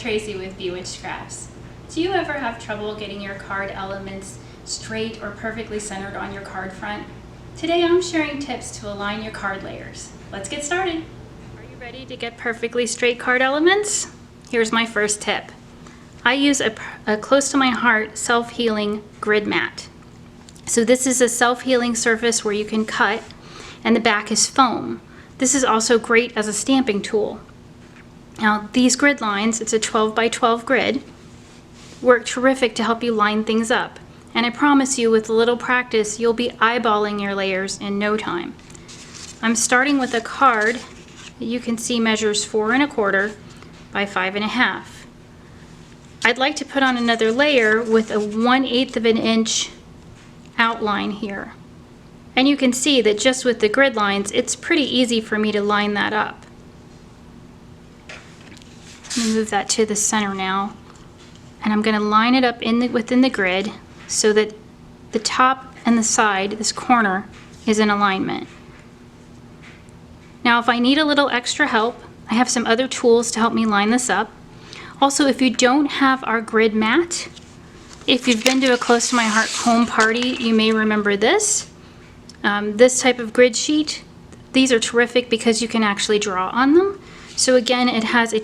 Tracy with Bewitched Crafts. Do you ever have trouble getting your card elements straight or perfectly centered on your card front? Today I'm sharing tips to align your card layers. Let's get started. Are you ready to get perfectly straight card elements? Here's my first tip. I use a close to my heart self-healing grid mat. So this is a self-healing surface where you can cut, and the back is foam. This is also great as a stamping tool. Now these grid lines, it's a 12 by 12 grid, work terrific to help you line things up. And I promise you, with a little practice, you'll be eyeballing your layers in no time. I'm starting with a card that you can see measures 4 1/4 by 5 1/2. I'd like to put on another layer with a 1/8 of an inch outline here. And you can see that just with the grid lines, it's pretty easy for me to line that up. Let me move that to the center now. And I'm going to line it up within the grid so that the top and the side, this corner, is in alignment. Now if I need a little extra help, I have some other tools to help me line this up. Also, if you don't have our grid mat, if you've been to a Close to My Heart home party, you may remember this. This type of grid sheet. These are terrific because you can actually draw on them. So again, it has a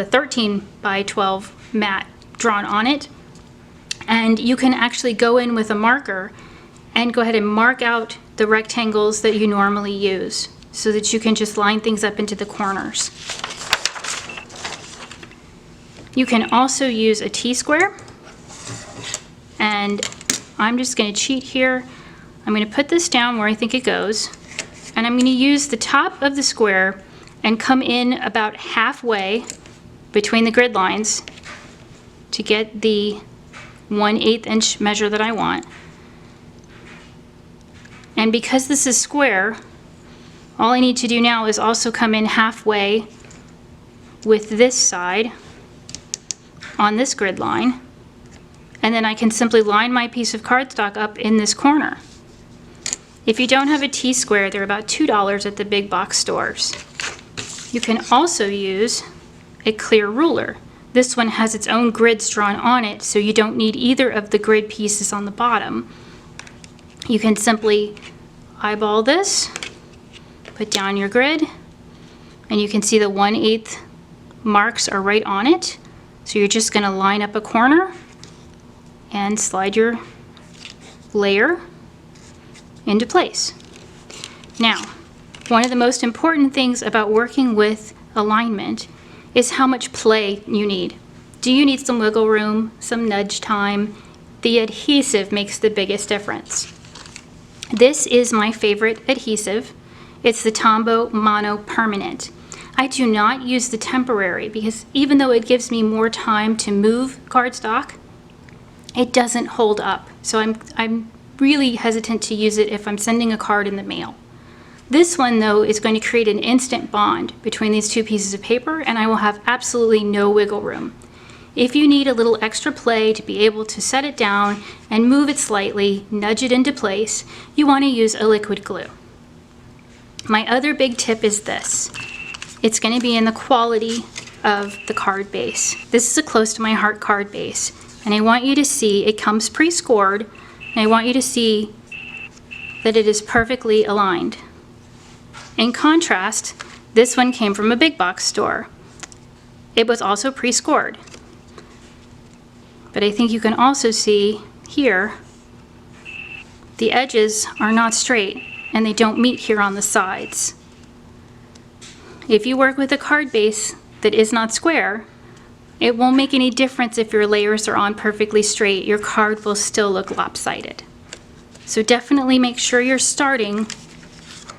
13 by 12 mat drawn on it. And you can actually go in with a marker and go ahead and mark out the rectangles that you normally use so that you can just line things up into the corners. You can also use a T-square, and I'm just going to cheat here. I'm going to put this down where I think it goes, and I'm going to use the top of the square and come in about halfway between the grid lines to get the 1/8 inch measure that I want. And because this is square, all I need to do now is also come in halfway with this side on this grid line, and then I can simply line my piece of cardstock up in this corner. If you don't have a T-square, they're about $2 at the big box stores. You can also use a clear ruler. This one has its own grids drawn on it, so you don't need either of the grid pieces on the bottom. You can simply eyeball this, put down your grid, and you can see the 1/8 marks are right on it. So you're just going to line up a corner and slide your layer into place. Now, one of the most important things about working with alignment is how much play you need. Do you need some wiggle room, some nudge time? The adhesive makes the biggest difference. This is my favorite adhesive. It's the Tombow Mono Permanent. I do not use the temporary because even though it gives me more time to move cardstock, it doesn't hold up. So I'm really hesitant to use it if I'm sending a card in the mail. This one though is going to create an instant bond between these two pieces of paper, and I will have absolutely no wiggle room. If you need a little extra play to be able to set it down and move it slightly, nudge it into place, you want to use a liquid glue. My other big tip is this. It's going to be in the quality of the card base. This is a Close to My Heart card base, and I want you to see it comes pre-scored, and I want you to see that it is perfectly aligned. In contrast, this one came from a big box store. It was also pre-scored. But I think you can also see here the edges are not straight and they don't meet here on the sides. If you work with a card base that is not square, it won't make any difference if your layers are on perfectly straight. Your card will still look lopsided. So definitely make sure you're starting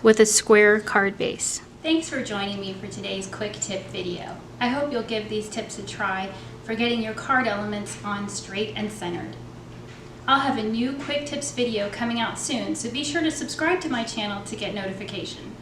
with a square card base. Thanks for joining me for today's quick tip video. I hope you'll give these tips a try for getting your card elements on straight and centered. I'll have a new quick tips video coming out soon, so be sure to subscribe to my channel to get notification.